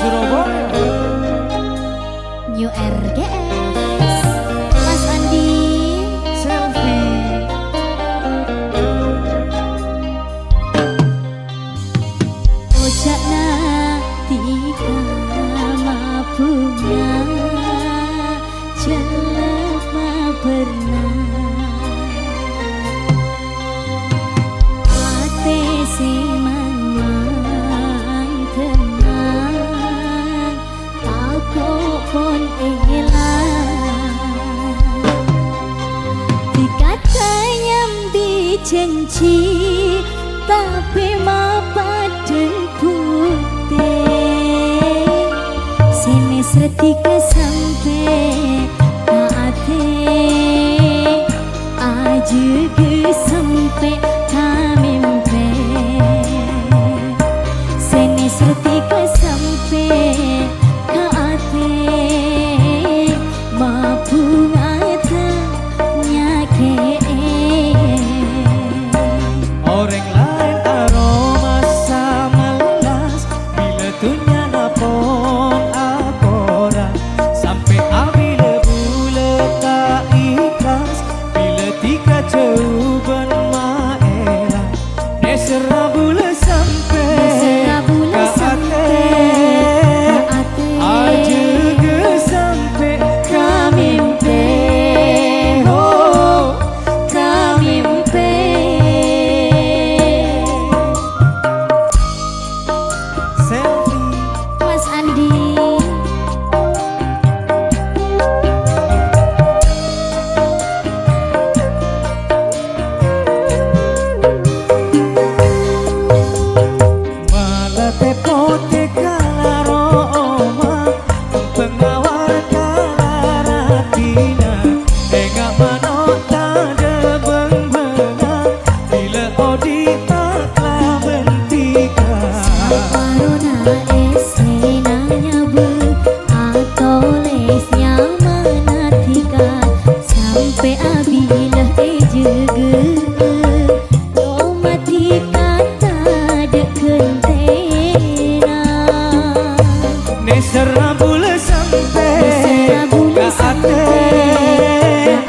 Surabaya. New RGS Mas Andi Selfie. Ucapna tiga mabunga jelema pernah ate semang tenang takut pun elang dikatanya janji tapi mapaden putih sini setika sampai ate aja ke sampai kamimpe sini setika sampai ate mabung atanya ke Orang lain aroma samelas bila tunya napon akora sampai abila bula tak ikhlas bila tiga jauh ben maela nesera bula sampai ka ate aja ke sampai kamimpe oh kamimpe Selfie. Mas Andi Malah tepote kalaroma pengawal kalaratina enggak manota de benga bila odita klabentika Corona esenanya bu atau lesnya manatika sampai abila ejege domatika tak kentena nesera bula sampai ka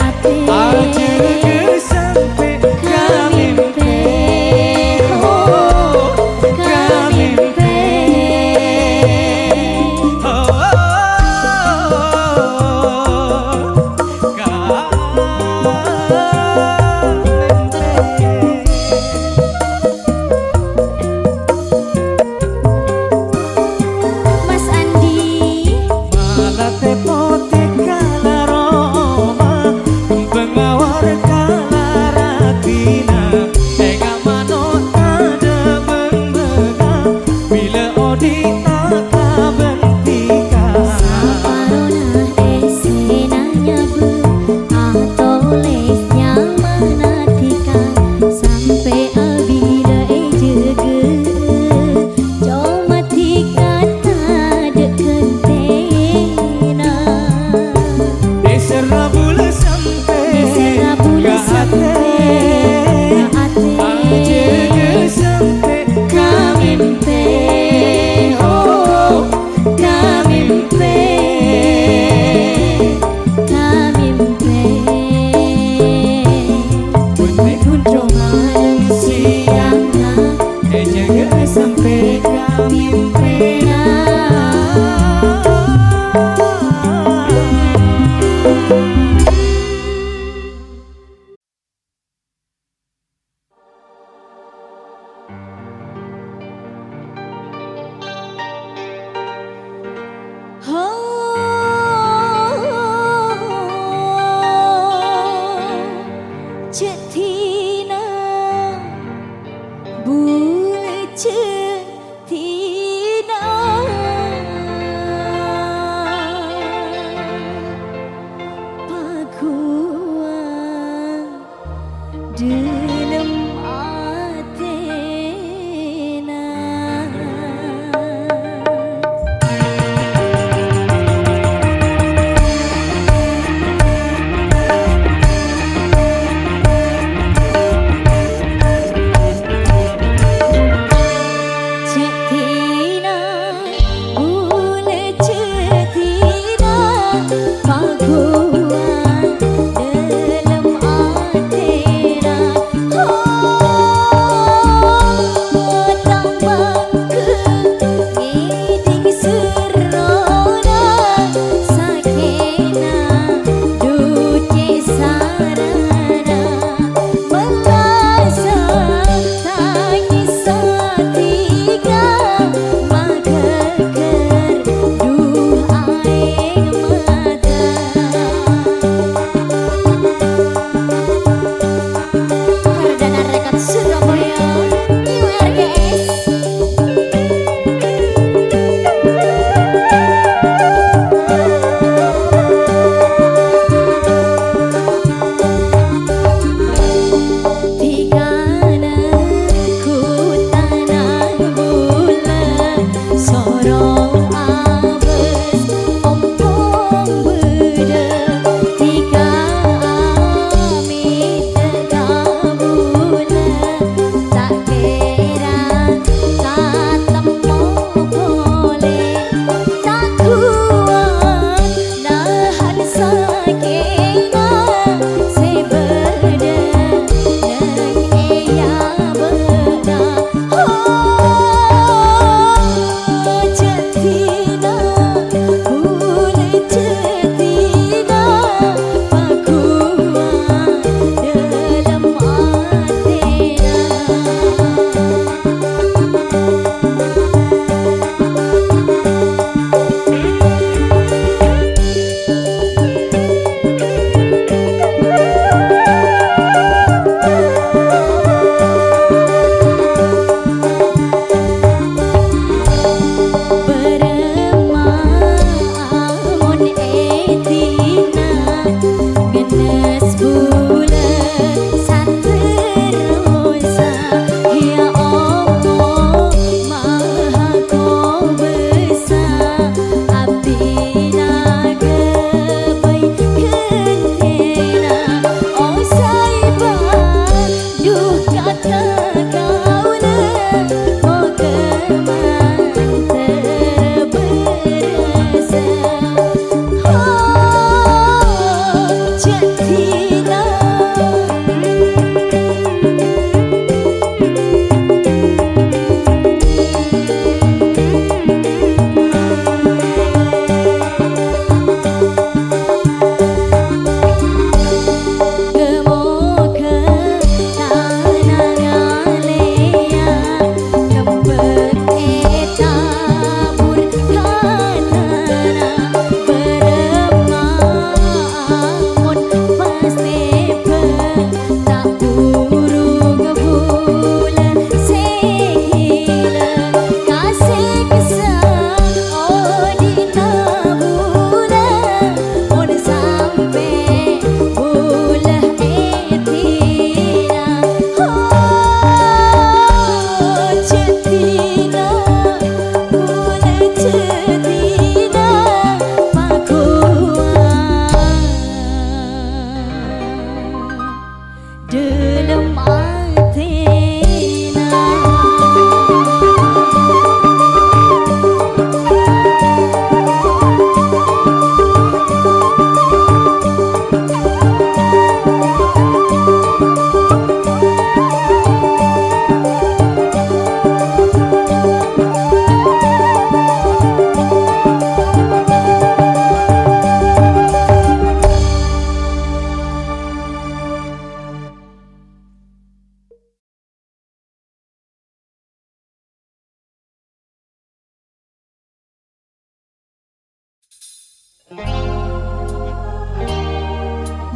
ate aja ke sampai kamimpe oh kamimpe Mas Andi malah tepote kalaroma pengawar kalaratina enggak manota de benga bila odita kabentika Corona esenanya bu atau lesnya manatika sampai abila ejege domatika tak kentena nesera bula sampai ka ate aja ke sampai kamimpe oh kamimpe Bunyi kunjung malam siang jaga sampai kamimpe Cetina bule cetina pakuan dalam atena Cetina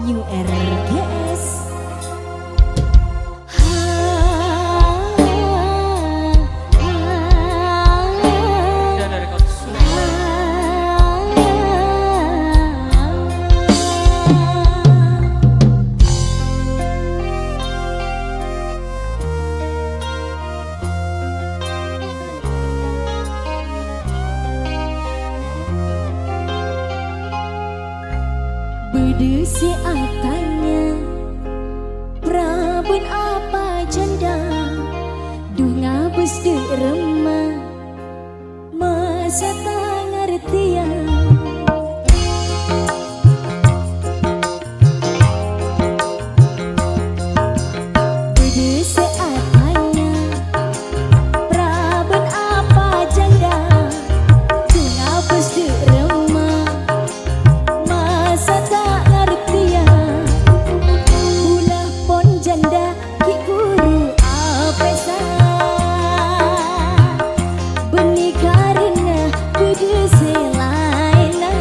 New RGS. Bedesi atanya Prabun apa janda Dunga bus de remah Masa tak ngertian Bedesi atanya Prabun apa janda Dunga bus de remah Masa tak ngertian Ulah pon janda ki guru apesa Benih karena kudu selaina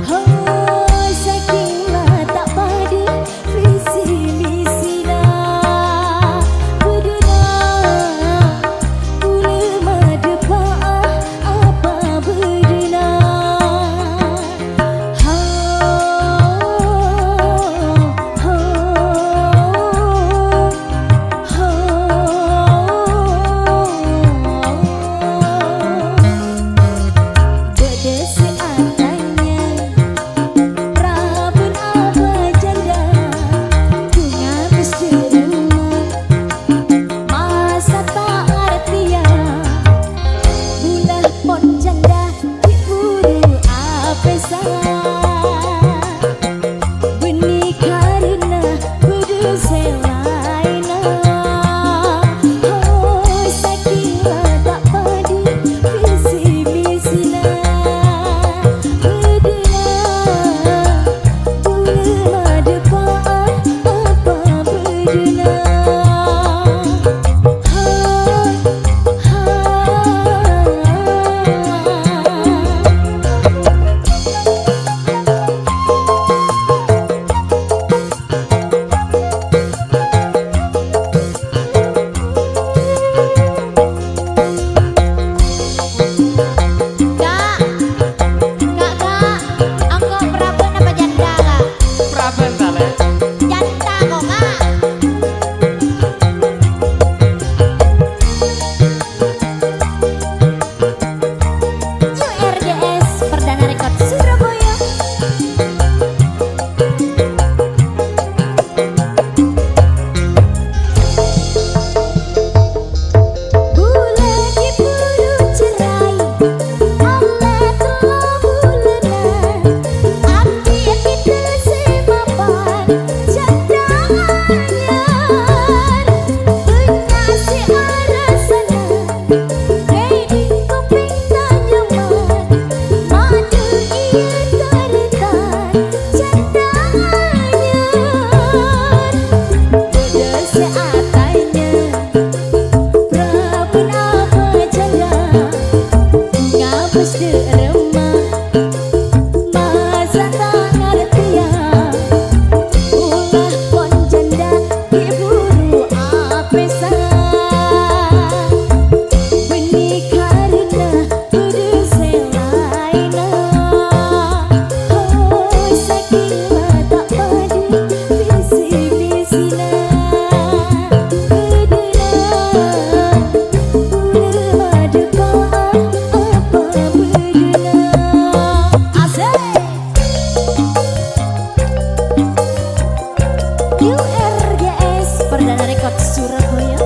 Oh saking tak pada visi misina Kuduna ulama depa apa bedena Bedesi atanya Prabun apa janda Bunga mesti rumah Masa tak ngertian Bulah pon janda diburu apesa Benih karena kudu selaina Oh saking tak pada visi misina Bedena ulama depa apa bedena Kak, aku Prabun apa janda kak? Praben tale. Janda kok kak? New RGS Perdana Rekod Surabaya. Bulan di bulu cerai Allah telah bulan Abdi kita semapan Jandangannya Pengasih arah sana Ready kuping tanyaman Madu ia taritan Jandangannya Bedesi atanya Prabun apa janda Ngabus de remah Masa tak ngertian Ulah pon janda diburu apesa Benih karena kudu selaina Oh saking tak pada visi misina Bedena ulama depa apa bedena Asik New RGS Perdana Rekod Surabaya.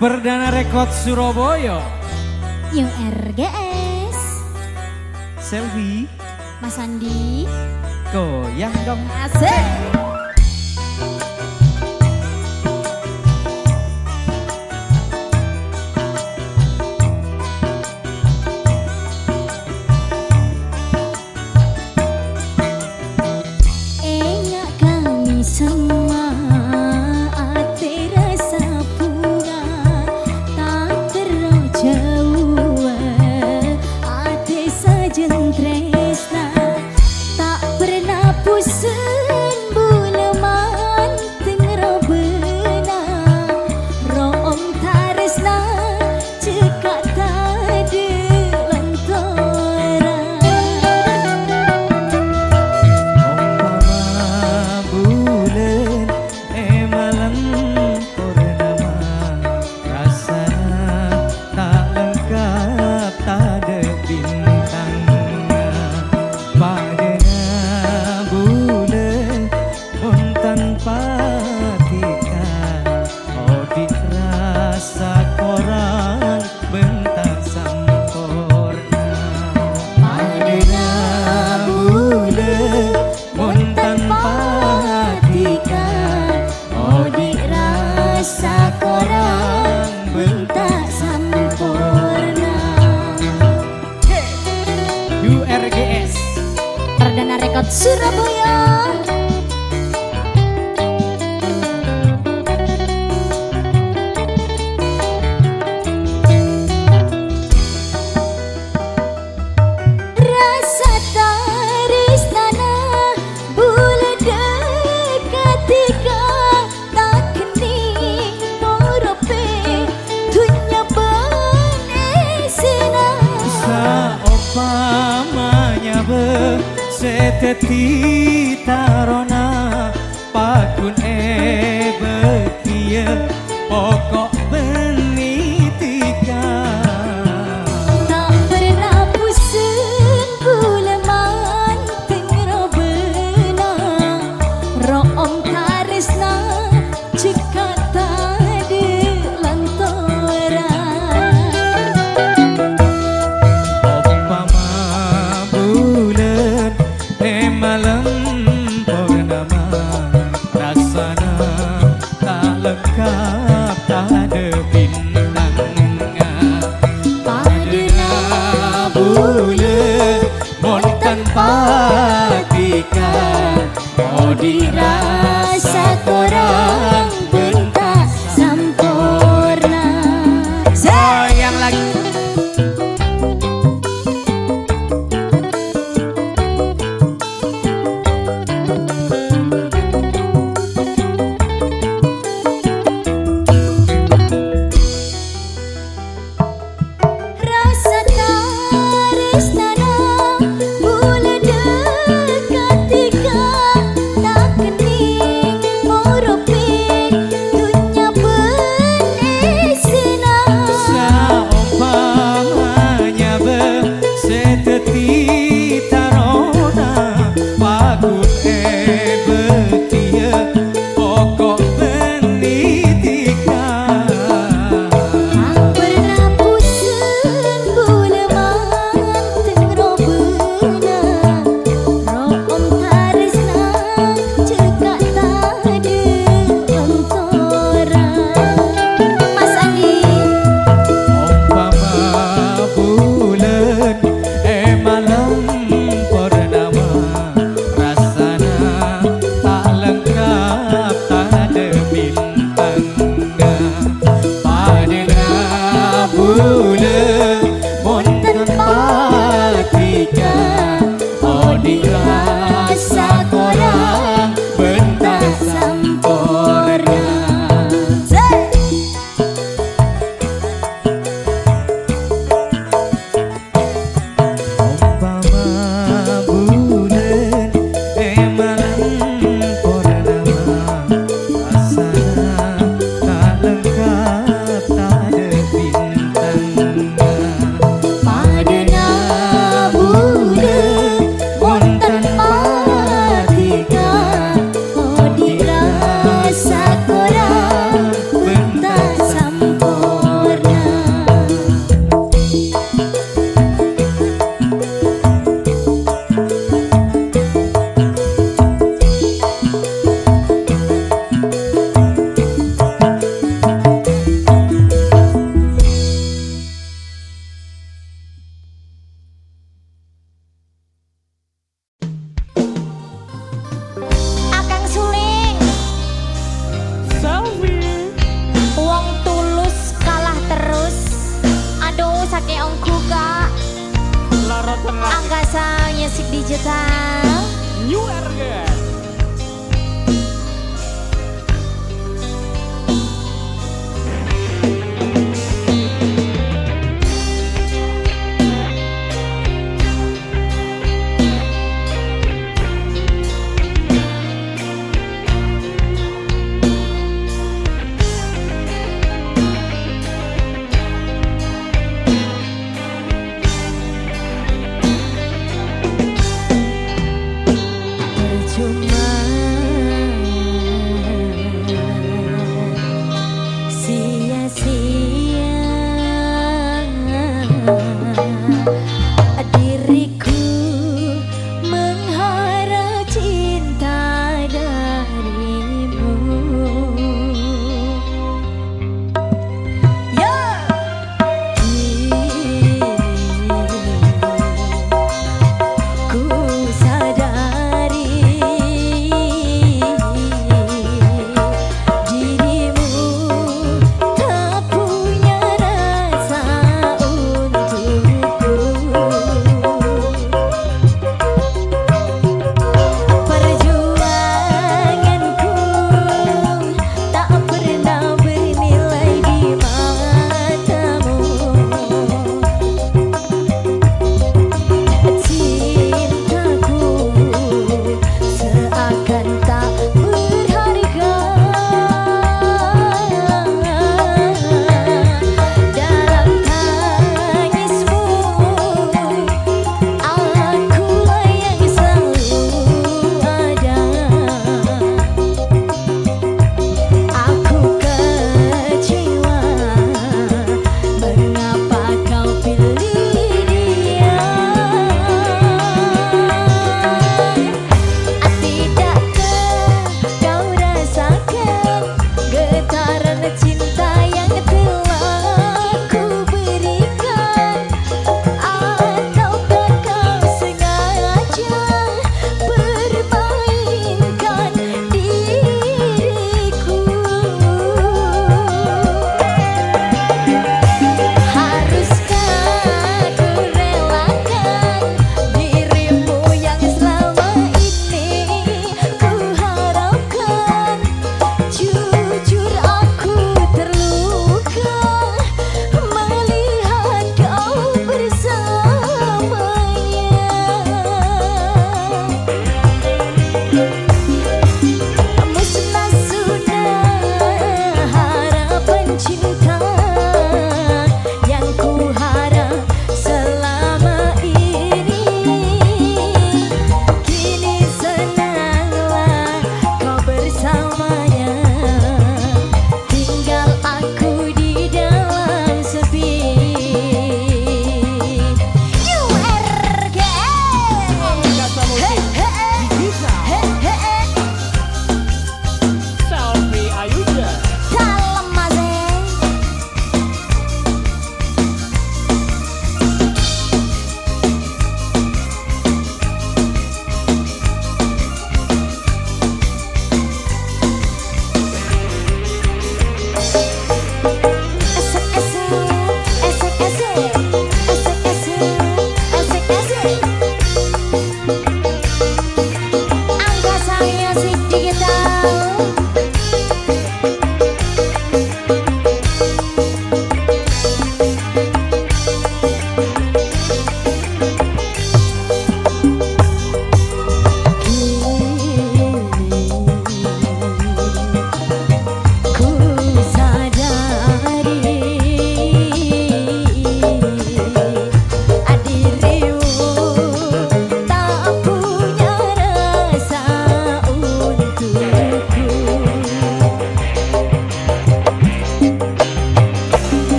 Perdana Rekod Surabaya. New RGS Selfie Mas Andi goyang dong. Asik Surabaya. Rasa taris tanah bula dekatika tak kening morope dunya benesina. Saumpamanya seteti tarona pakun bekia pokok benitika. Tak pernah pusing bula manting robena room tarisna jika tadi lantaran. Umpama bulan malam purnama rasana tak lengkap tak ada bintangnya. Padena Bulan mon tanpa tika mau dirasa korang bentak sempurna. sayang lagi. Rasa taris tanah bula dekatika tak kening morope dunya benesina. Saumpamanya seteti tarona pakun bekia pokok benitika. Tak pernah pusing bula manting robena room tarisna cekak tadi lantaran. Mas Andi. Umpama bulan malam purnama rasana tak lengkap tak ada bintangnya. Padena bulan mon tanpa tika oh dirasa korang bentak sempurna. Umpama bulan malam purnama rasana tak lengkap tak ada bintangnya. Padena bulan mon tanpa tika oh dirasa korang bentak sempurna. Akang suling wong tulus kalah terus. Aduh sake ongku kak Loro tengah angkasa nyesik digital. New RGS. Terjun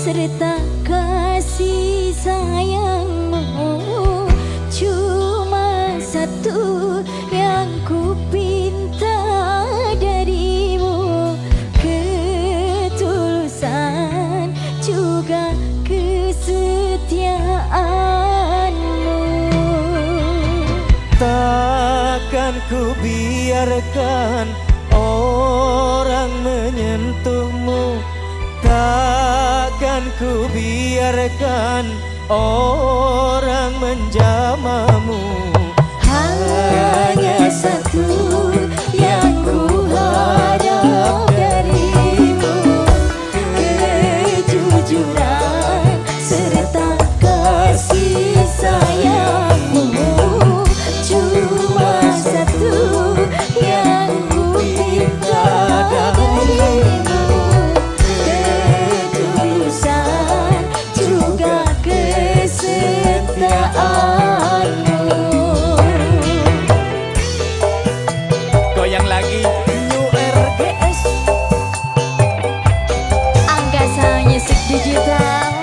serta kasih sayangmu cuma satu yang ku pinta darimu, ketulusan juga kesetiaanmu. Takkan ku biarkan orang menyentuhmu, takkan ku biarkan orang menjamamu. Hanya satu yang ku harap darimu, kejujuran serta kasih sayangmu, cuma satu yang ku minta darimu, ketulusan juga kesetiaanmu. Goyang lagi New RGS, Angkasa Music Digital.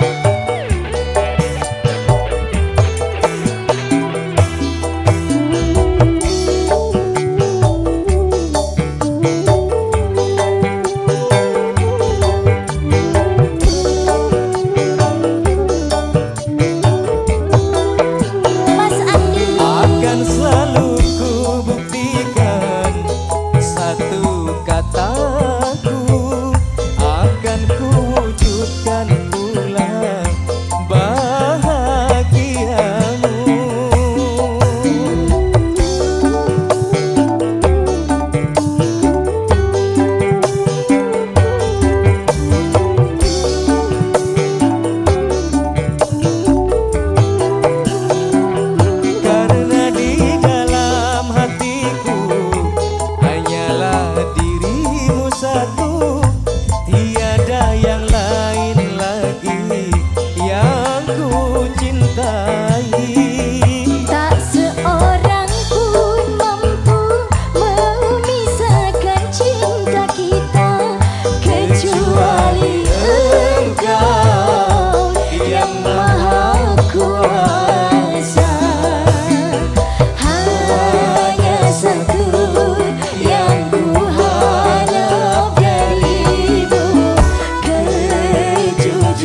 Mas Andi akan selalu ku buktikan satu kataku, akan ku wujudkan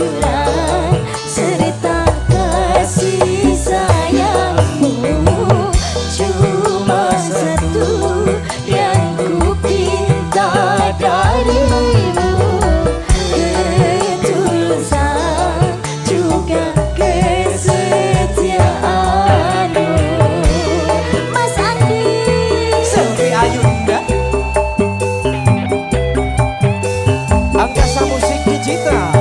kejujuran serta kasih sayangmu cuma satu yang ku pinta darimu, ketulusan juga kesetiaanmu. Mas Andi, Selvi Ayunda, Angkasa Musik Digital.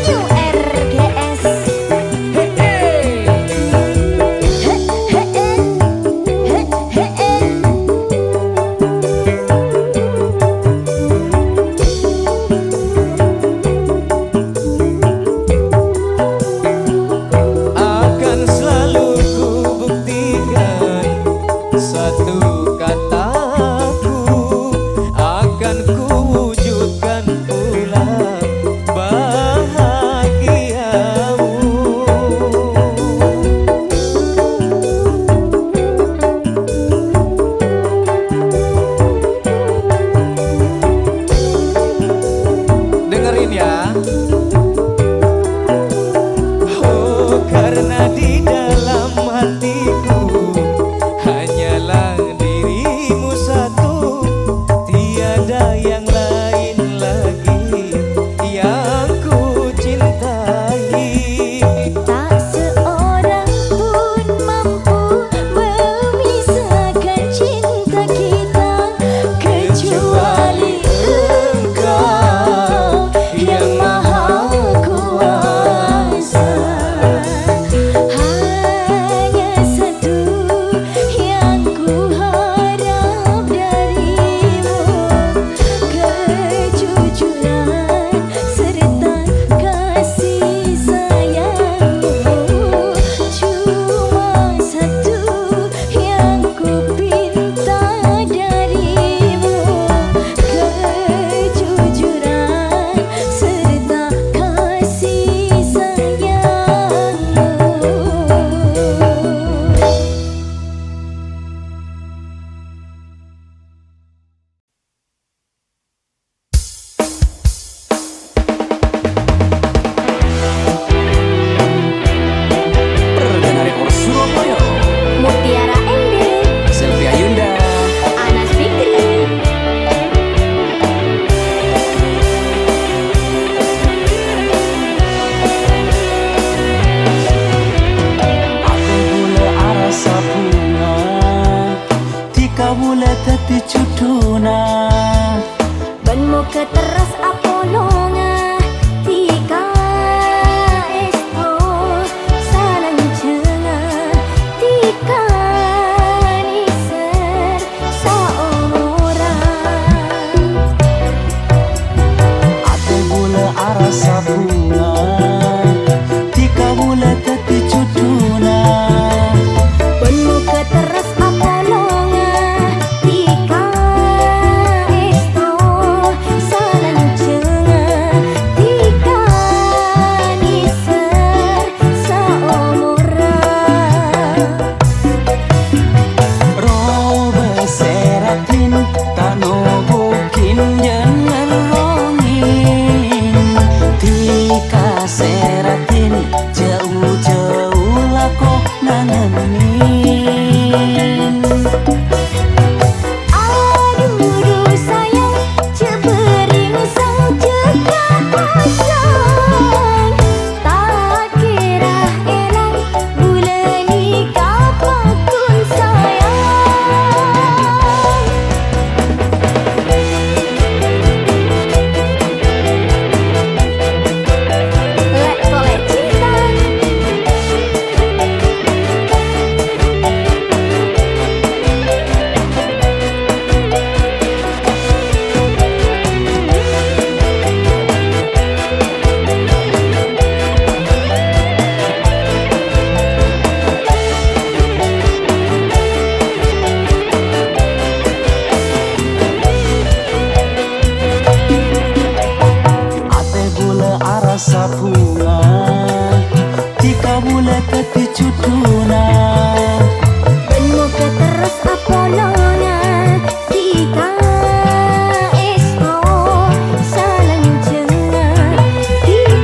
New RGS. Akan selalu ku buktikan satu kataku, akan ku wujudkan pula bahagiamu. Dengerin ya. Oh, karena di dalam hatiku hanyalah dirimu satu, tiada yang lain lagi yang ku cintai. Tak seorang pun mampu memisahkan cinta kita kecuali Engkau yang Maha Kuasa. Hanya satu yang ku harap darimu, kejujuran serta kasih sayangmu cuma satu yang ku pinta darimu, kejujuran serta kasih sayangmu. Perdana Rekor Surabaya, Mutiara Ende, Selvi Ayunda. Anas Fikri. Aku bule arasa bunga tika bule teti cuduna Ben muka teras apolonga tika esto salang cenga tika niser saomoran. Aku bule arasa bunga tika bule teti cuduna Ben muka teras apolonga tika esto salang cenga tika niser saomoran. robe seratin tano bukin jangan rongin tika seratin jauh-jauh lako nangenin. Aduh sayang cebering sang cekak pasang, tak kira elang bulan nikah pakun sayang. Lek kolek cinta Ate bule arasa bunga tika bule teti cuduna Ben muka teras apolonga tika esto salang cenga tika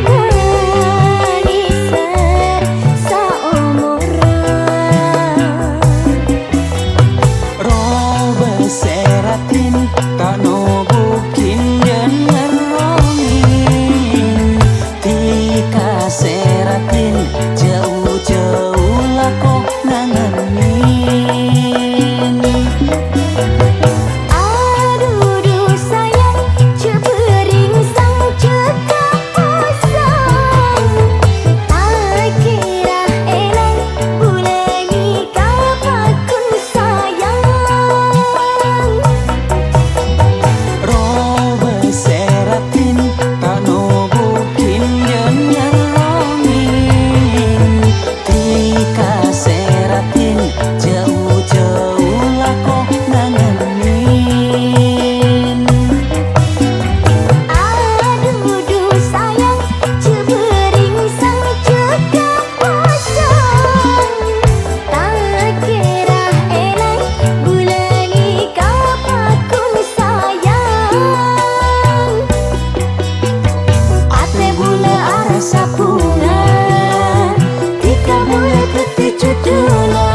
cucuna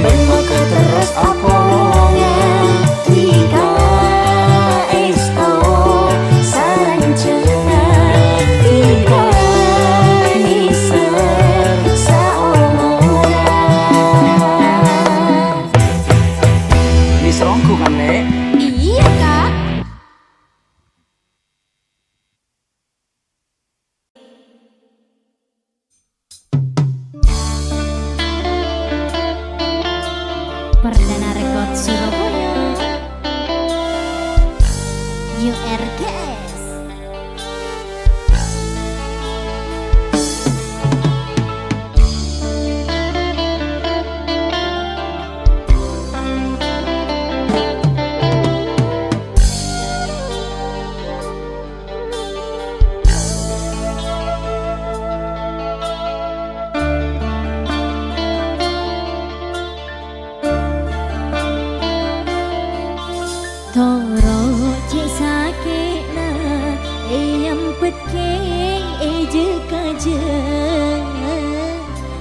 ben muka terus apolongan tika esto sarancenga tika niser saomongan. Ini serongku kan, Lek? Iya kak. Perdana Rekod Surabaya URGS. Toro cik sakit na empet keng eje kaje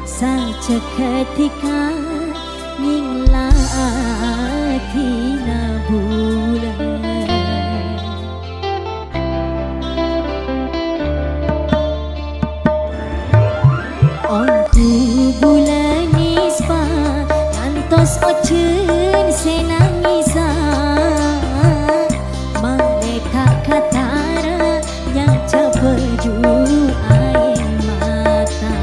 saja ketika ningla tina bulan onku bulan nispa ngantos ocen senangisa katara yang terbeju air mata.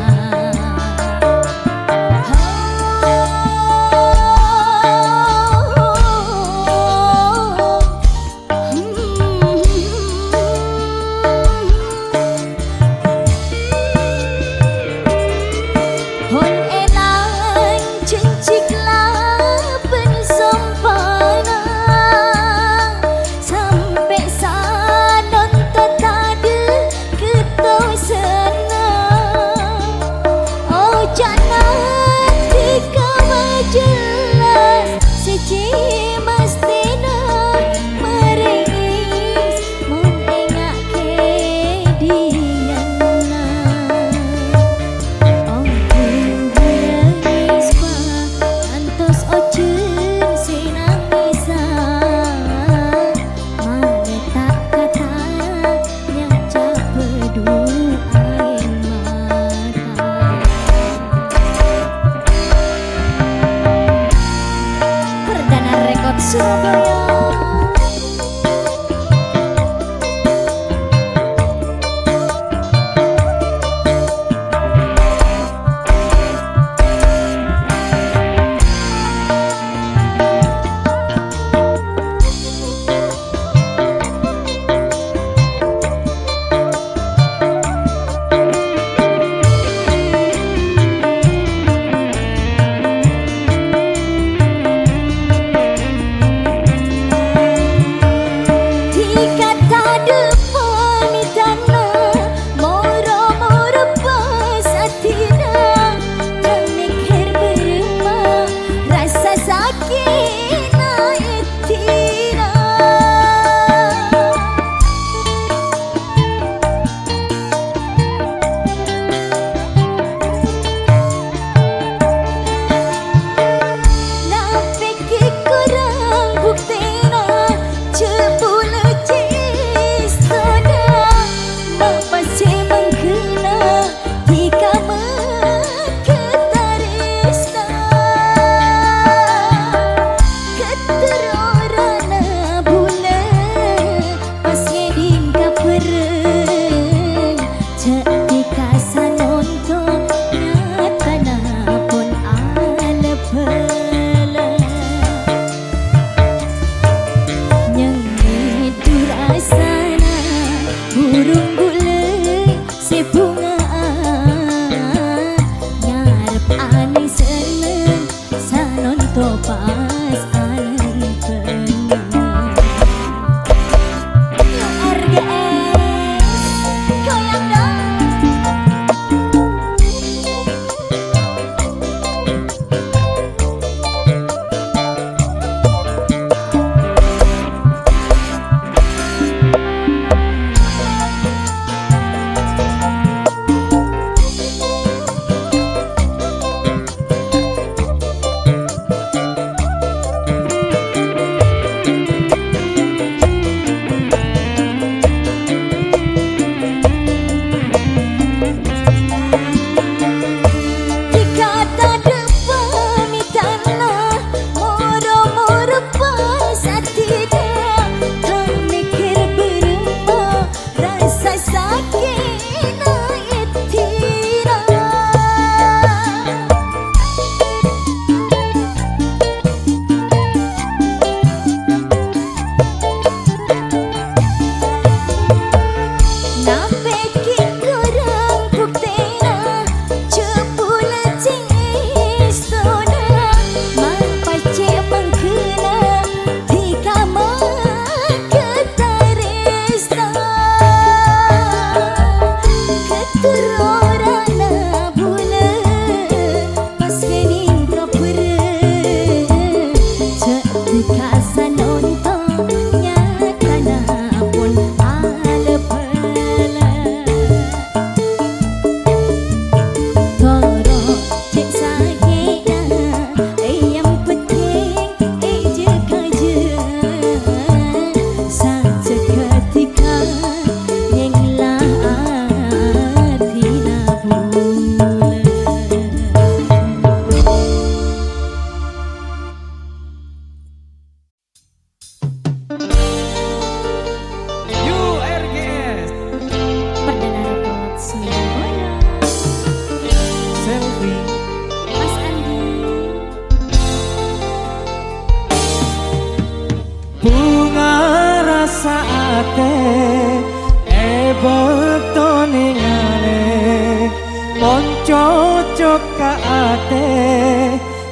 cocok ka ate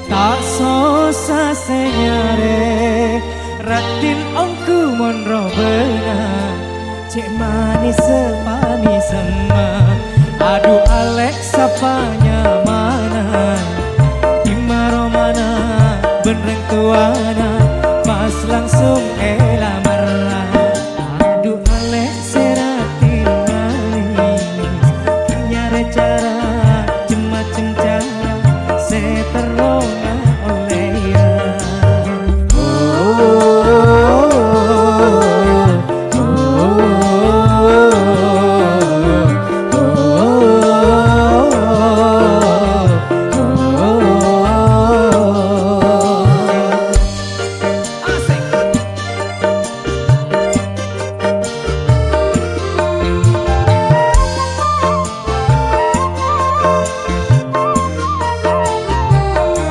tak sosa senyare ratin ongku monro benar cek manis manis sama aduh Alexa apanya mana imaro mana benereng tuana pas langsung lamar aduh Alexa ratin manis nyare cara macem cara seterona oleh ya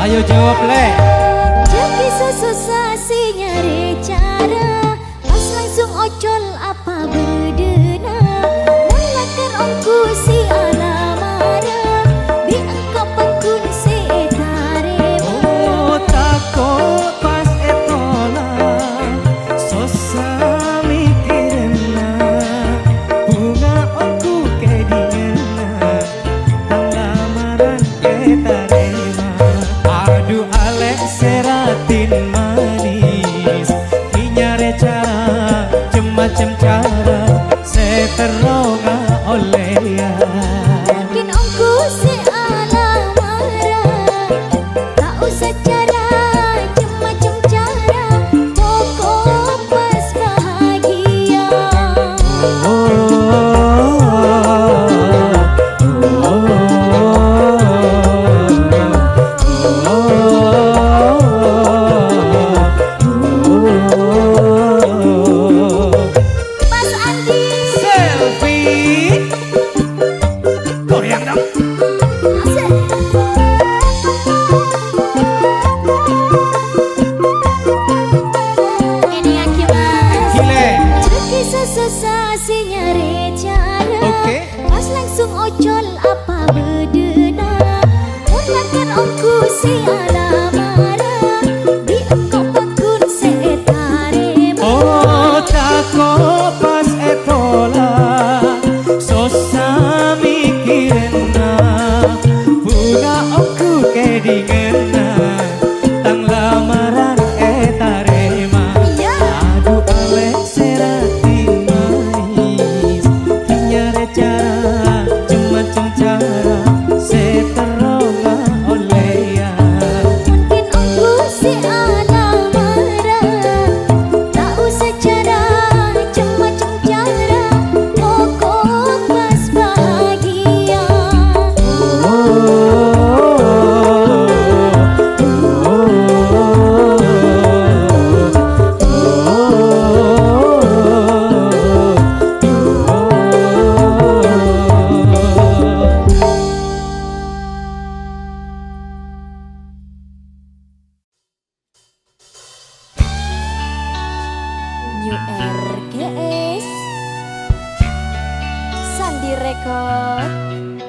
Ayo jawab le. Jadi susah si nyari cara pas langsung ocol apa berdena melakar ongku si alamara bi engkau pekun si tarema Oh takut pas etola sosa mikirna bunga aku kedingenna tang lamaran ketarema aduh Alexa ratin manis nyare cara macem cara seteronga oleh ya mungkin ongku si alamara tak usah cara macam cara pokok pas bahagia Mas Andi selfie goyang dong asik. Ini aki mas gile Kisah susah si nyari cara Oke. pas langsung ocol apa berdena mulakan ongku si alamara di engkau pekun si tarema oh takut pas etola sosa mikirna bunga aku kedingenna tang lamaran etarema Ya. aduh Alexa ratin manis nyare cara macem cara seteronga oleh ya mungkin ongku si alamara tak usah cara macam cara pokok pas bahagia New RGS Sandi Record